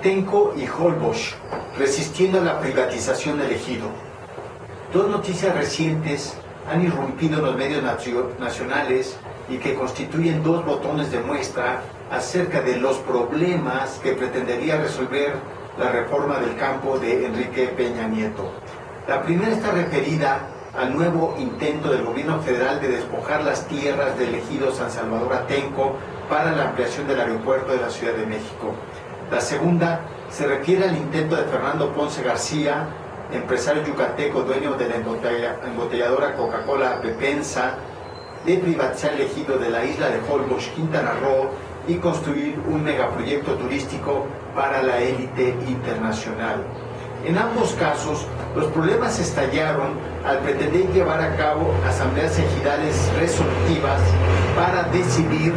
Atenco y Holbox, resistiendo a la privatización del ejido. Dos noticias recientes han irrumpido en los medios nacionales y que constituyen dos botones de muestra acerca de los problemas que pretendería resolver la reforma del campo de Enrique Peña Nieto. La primera está referida al nuevo intento del gobierno federal de despojar las tierras del ejido San Salvador Atenco para la ampliación del aeropuerto de la Ciudad de México. La segunda se refiere al intento de Fernando Ponce García, empresario yucateco, dueño de la embotelladora Coca-Cola Pepensa, de privatizar el ejido de la isla de Holbox, Quintana Roo, y construir un megaproyecto turístico para la élite internacional. En ambos casos, los problemas estallaron al pretender llevar a cabo asambleas ejidales resolutivas para decidir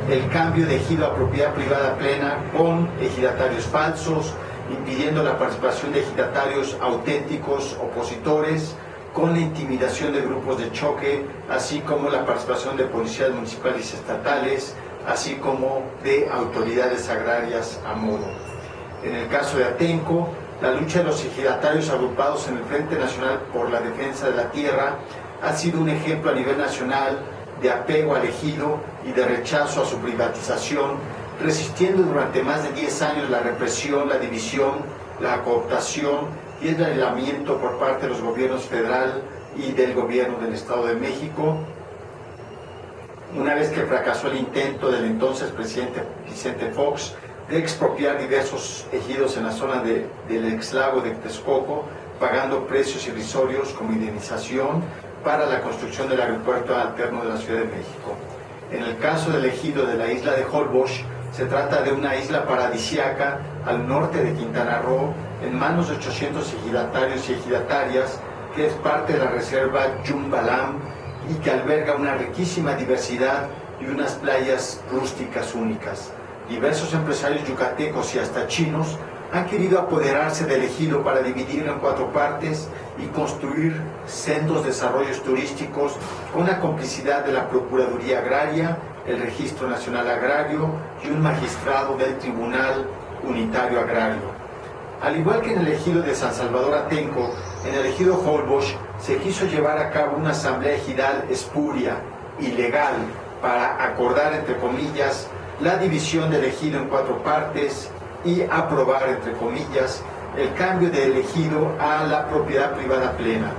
el cambio de ejido a propiedad privada plena con ejidatarios falsos, impidiendo la participación de ejidatarios auténticos opositores, con la intimidación de grupos de choque, así como la participación de policías municipales y estatales, así como de autoridades agrarias a modo. En el caso de Atenco, la lucha de los ejidatarios agrupados en el Frente Nacional por la Defensa de la Tierra ha sido un ejemplo a nivel nacional de apego al ejido y de rechazo a su privatización, resistiendo durante más de 10 años la represión, la división, la cooptación y el aislamiento por parte de los gobiernos federal y del gobierno del Estado de México. Una vez que fracasó el intento del entonces presidente Vicente Fox de expropiar diversos ejidos en la zona del exlago de Texcoco, pagando precios irrisorios como indemnización para la construcción del aeropuerto alterno de la Ciudad de México. En el caso del ejido de la isla de Holbox, se trata de una isla paradisíaca al norte de Quintana Roo, en manos de 800 ejidatarios y ejidatarias, que es parte de la reserva Yumbalam y que alberga una riquísima diversidad y unas playas rústicas únicas. Diversos empresarios yucatecos y hasta chinos han querido apoderarse del ejido para dividirlo en 4 partes y construir sendos desarrollos turísticos con la complicidad de la Procuraduría Agraria, el Registro Nacional Agrario y un magistrado del Tribunal Unitario Agrario. Al igual que en el ejido de San Salvador Atenco, en el ejido Holbox se quiso llevar a cabo una asamblea ejidal espuria, ilegal, para acordar, entre comillas, la división del ejido en 4 partes y aprobar, entre comillas, el cambio del ejido a la propiedad privada plena.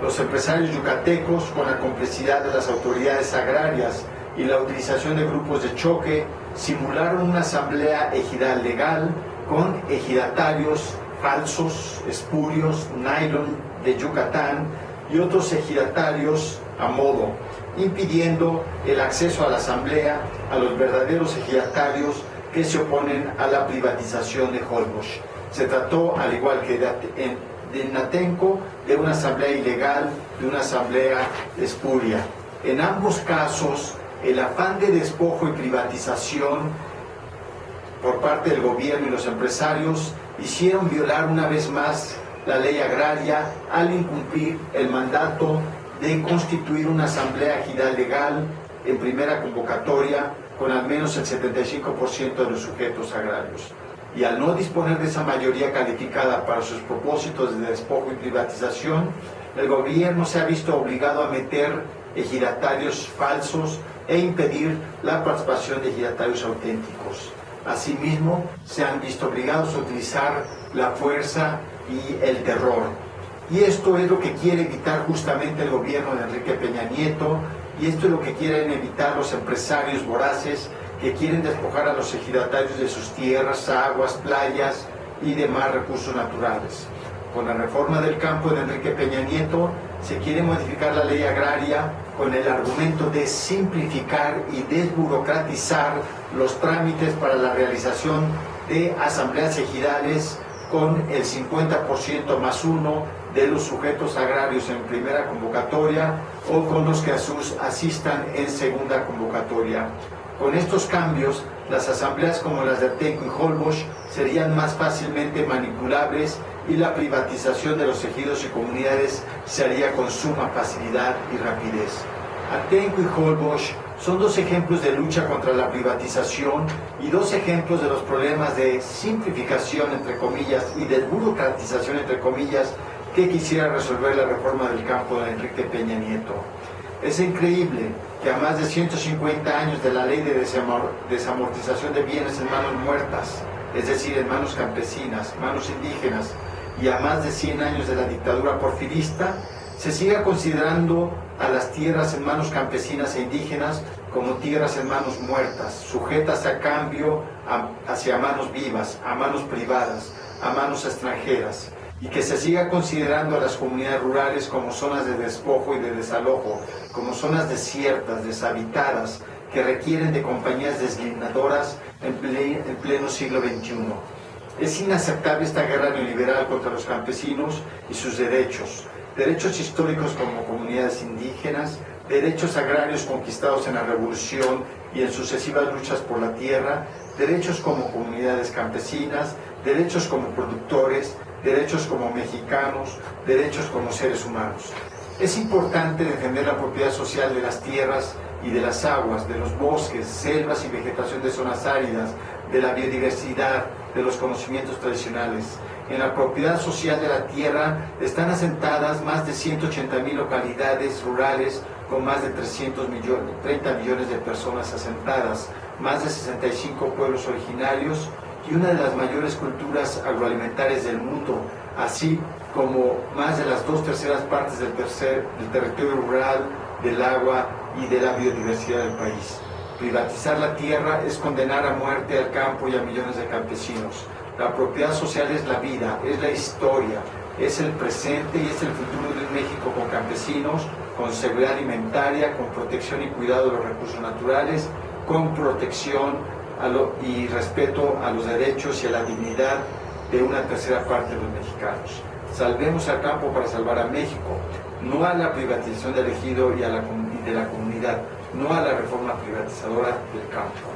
Los empresarios yucatecos, con la complicidad de las autoridades agrarias y la utilización de grupos de choque, simularon una asamblea ejidal legal con ejidatarios falsos, espurios, nylon de Yucatán y otros ejidatarios a modo, impidiendo el acceso a la asamblea a los verdaderos ejidatarios que se oponen a la privatización de Holbox. Se trató, al igual que en Atenco, de una asamblea ilegal, de una asamblea espuria. En ambos casos, el afán de despojo y privatización por parte del gobierno y los empresarios hicieron violar una vez más la ley agraria al incumplir el mandato de constituir una asamblea ejidal legal en primera convocatoria con al menos el 75% de los sujetos agrarios. Y al no disponer de esa mayoría calificada para sus propósitos de despojo y privatización, el gobierno se ha visto obligado a meter ejidatarios falsos e impedir la participación de ejidatarios auténticos. Asimismo, se han visto obligados a utilizar la fuerza y el terror. Y esto es lo que quiere evitar justamente el gobierno de Enrique Peña Nieto, y esto es lo que quieren evitar los empresarios voraces que quieren despojar a los ejidatarios de sus tierras, aguas, playas y demás recursos naturales. Con la reforma del campo de Enrique Peña Nieto se quiere modificar la ley agraria con el argumento de simplificar y desburocratizar los trámites para la realización de asambleas ejidales con el 50% más 1 de los sujetos agrarios en primera convocatoria o con los que asistan en segunda convocatoria. Con estos cambios, las asambleas como las de Atenco y Holbox serían más fácilmente manipulables y la privatización de los ejidos y comunidades se haría con suma facilidad y rapidez. Atenco y Holbox son dos ejemplos de lucha contra la privatización y dos ejemplos de los problemas de simplificación, entre comillas, y de burocratización, entre comillas, que quisiera resolver la reforma del campo de Enrique Peña Nieto. Es increíble que a más de 150 años de la ley de desamortización de bienes en manos muertas, es decir, en manos campesinas, manos indígenas, y a más de 100 años de la dictadura porfirista, se siga considerando a las tierras en manos campesinas e indígenas como tierras en manos muertas, sujetas a cambio hacia manos vivas, a manos privadas, a manos extranjeras, y que se siga considerando a las comunidades rurales como zonas de despojo y de desalojo, como zonas desiertas, deshabitadas, que requieren de compañías deslindadoras en pleno siglo XXI. Es inaceptable esta guerra neoliberal contra los campesinos y sus derechos históricos como comunidades indígenas, derechos agrarios conquistados en la Revolución y en sucesivas luchas por la tierra, derechos como comunidades campesinas, derechos como productores, derechos como mexicanos, derechos como seres humanos. Es importante defender la propiedad social de las tierras y de las aguas, de los bosques, selvas y vegetación de zonas áridas, de la biodiversidad, de los conocimientos tradicionales. En la propiedad social de la tierra están asentadas más de 180,000 localidades rurales con más de 30 millones de personas asentadas, más de 65 pueblos originarios y una de las mayores culturas agroalimentarias del mundo, así como más de las 2/3 partes del territorio rural, del agua y de la biodiversidad del país. Privatizar la tierra es condenar a muerte al campo y a millones de campesinos. La propiedad social es la vida, es la historia, es el presente y es el futuro de un México con campesinos, con seguridad alimentaria, con protección y cuidado de los recursos naturales, con protección y respeto a los derechos y a la dignidad de una tercera parte de los mexicanos. Salvemos al campo para salvar a México, no a la privatización del ejido y de la comunidad, no a la reforma privatizadora del campo.